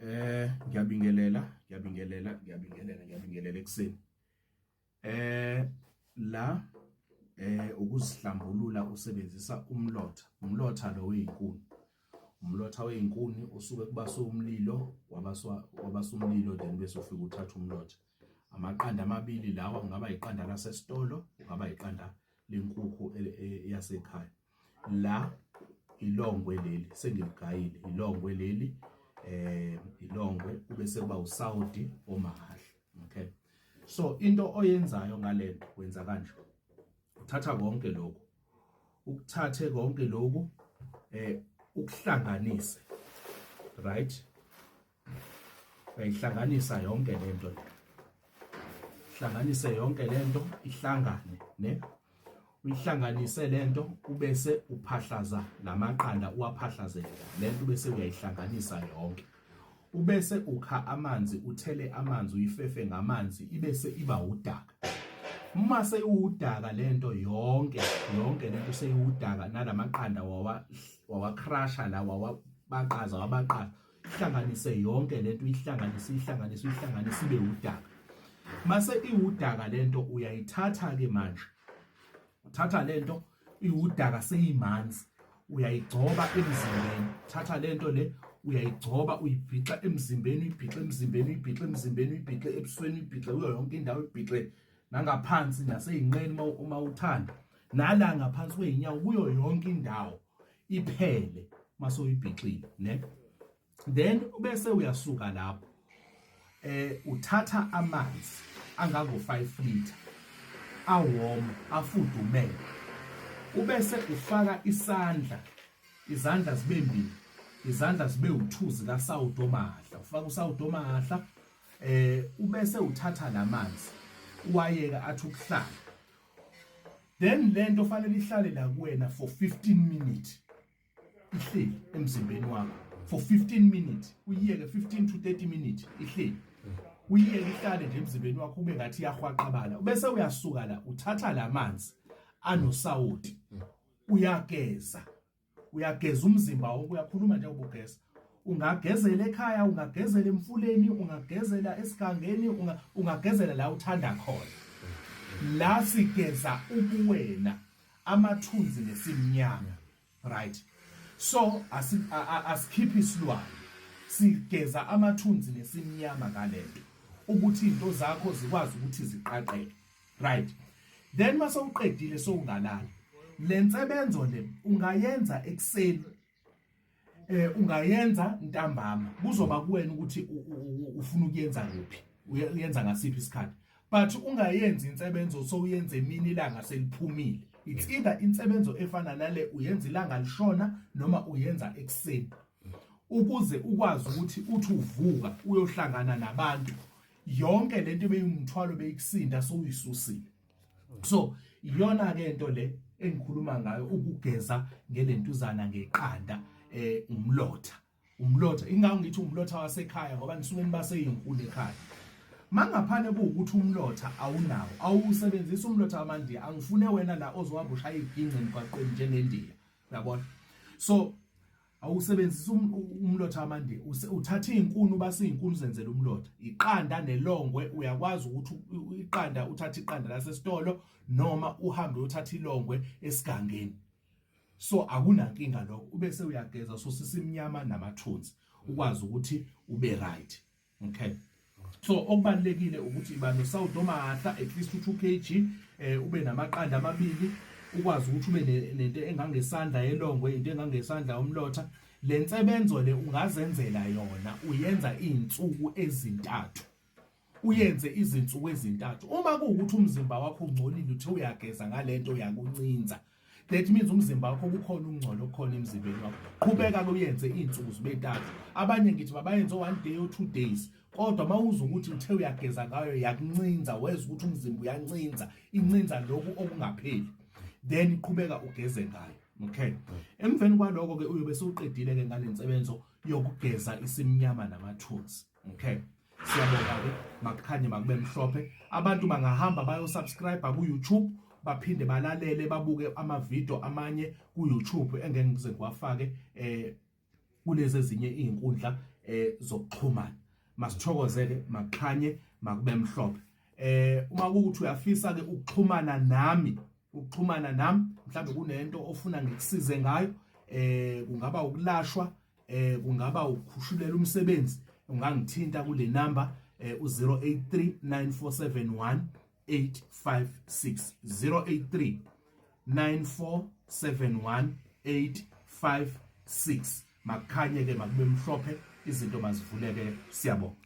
Ngiyabingelela ekseni. La ukuzihlambulula usebenzisa umlotha. Umlotha lo weyinkuni. Umlotha weyinkuni usuke kubaswe umlilo, wabaswa umlilo then bese ufika uthatha umlotha. Amaqanda amabili lawa kungaba iqanda lasesitolo, kungaba iqanda lenkukhu yasekhaya. La ilongwe leli sengiligayile, ilongwe leli ilongwe ubese kuba usawudi omahahla. Okay, so into oyenzayo ngalento wenza kanje. Uthatha konke lokho, ukuthathe konke lokhu ukuhlanganise, right? Uyihlanganisa yonke lento, hlanganise yonke lento ihlangane, ne? Uyihlanganise lento ubese uphahlaza lamaqanda, uwaphahlazele lento bese uyayihlanganisa yonke. Ubese ukha amanzi, uthele amanzi, uyifefe ngamanzi ibese iba udaka. Uma seyudaka lento yonke lento seyudaka nalamaqanda wawakrasha la wawabaqaza wabaqaza, ihlanganise yonke lento, ihlanganise ibe udaka. Mase iwudaka lento uyayithatha ke manje. Uthatha lento iwudaka seyimanzi, uyayigcoba emzimbeni. Thatha lento le uyayigcoba, uyibhixa emzimbeni, uyibhixe ebusweni, uyibhixe kuyo yonke indawo, uyibhixe nangaphansi naseyinqeni uma uthanda, nala ngaphansi kweyinyawo, kuyo yonke indawo iphele mase uyibhixile, ne? Then ubese uyasuka lapho uthatha amanzi angango 5 liter awoma afudumele. Ubese ufaka izandla zibe mbili, izandla zibe u2 zika sawudo mahla. Ufaka usawudo mahla, ubese uthatha lamanzi uwayeka athi ukuhlala. Then lento fanele ihlale la kuwena for 15 minutes, ihleli emzimbeni wakho for 15 minutes. Uyiyeke 15 to 30 minutes ihleli, uyiyeke ihlale nje emzimbeni wakho ube ngathi iyahwaqabala. Ubese uyasuka la, uthatha lamanzi anosawoti, uyageza umzimba wakho. Uyakhuluma nje ubugeza, ungagezela ekhaya, ungagezela emfuleni, ungagezela esigangeni, ungagezela la uthanda khona. La sigeza ubuwena, amathunzi nesimnyama, right? So asikhiphi isilwane, sigeza amathunzi nesimnyama ngalento ukuthi into zakho zikwazi ukuthi ziqaqeke, right? Then mase uqedile soungalala, lensebenzo le ungayenza ekseni, ungayenza ntambama, kuzoba kuwena ukuthi ufuna ukuyenza kuphi, uyenza ngasiphi isikhathi. But ungayenza insebenzo so uyenze emini ilanga seliphumile. It's either insebenzo efana nale uyenza ilanga lishona noma uyenza ekseni, ukuze ukwazi ukuthi uthi uvuka uyohlangana nabantu yonke lento beyimthwalo beyikusinda so uyisusile. So iyona ke into le engikhuluma ngayo, ukugeza ngelentuzana ngeqanda, umlotha. Ingakho ngithi umlotha wasekhaya ngoba nisuke nibaseyinkulu ekhaya. Mangaphane kuukuthi umlotha awunawo, awusebenzisa umlotha wamandiya, angifune wena la ozohamba ushaya iginqe emgwaqweni njengendiya, uyabona? So awusebenzisa umlotha wamandiya, uthatha izinkuni, ubase izinkuni zenzela umlotha. Iqanda nelongwe, uyakwazi ukuthi iqanda uthatha iqanda lasesitolo noma uhambe uthatha ilongwe esigangeni. So akunankinga lokho, ubese uyageza so sisimnyama namathunzi ukwazi ukuthi ube right. Okay, so okubalekile ukuthi iba nosawudo mahla at least 2 kg, ube namaqanda amabili, ukwazi ukuthi ube nento engangesandla yelongwe, into engangesandla umlotha. Lensebenzo le ungazenzela yona, uyenza izinsuku ezintathu, uyenze izinsuku ezintathu. Uma kuukuthi umzimba wakho ungcolile uthe uyageza ngalento uyakuncinza, that means umzimba wakho kukhona ungcolo okukhona emzimbeni wakho. Qhubeka kuyenze izinsuku zibe 3. Abanye ngithi babayenze 1 day or 2 days, kodwa mawuza ukuthi uthe uyageza ngayo yakuncinza, weza ukuthi umzimba uyancinza, incinza lokhu okungapheli, then qhubeka ugeze ngayo. Okay, emveni kwaloko ke uyobe sewuqedile ke ngalensebenzo yokugeza isimnyama namathunzi. Okay, siyabonga ke, makukhanye makube mhlophe. Abantu bangahamba bayo-subscribe ku YouTube, baphinde balalele babuke amavideo amanye ku YouTube engeke ngize ngiwafake kulezi ezinye izinkundla zokuxhumana. Masithokozeke, makukhanye, makube mhlophe. Uma kuuthi uyafisa ke ukuxhumana nami, mhlawumbe kunento ofuna ngikusize ngayo, kungaba ukulashwa, kungaba ukukhushulelwa umsebenzi, ungangithinta kule number u-083 9471 856 083 9471 856. Makukhanye ke makube mhlophe, izinto mazivuleke. Siyabonga.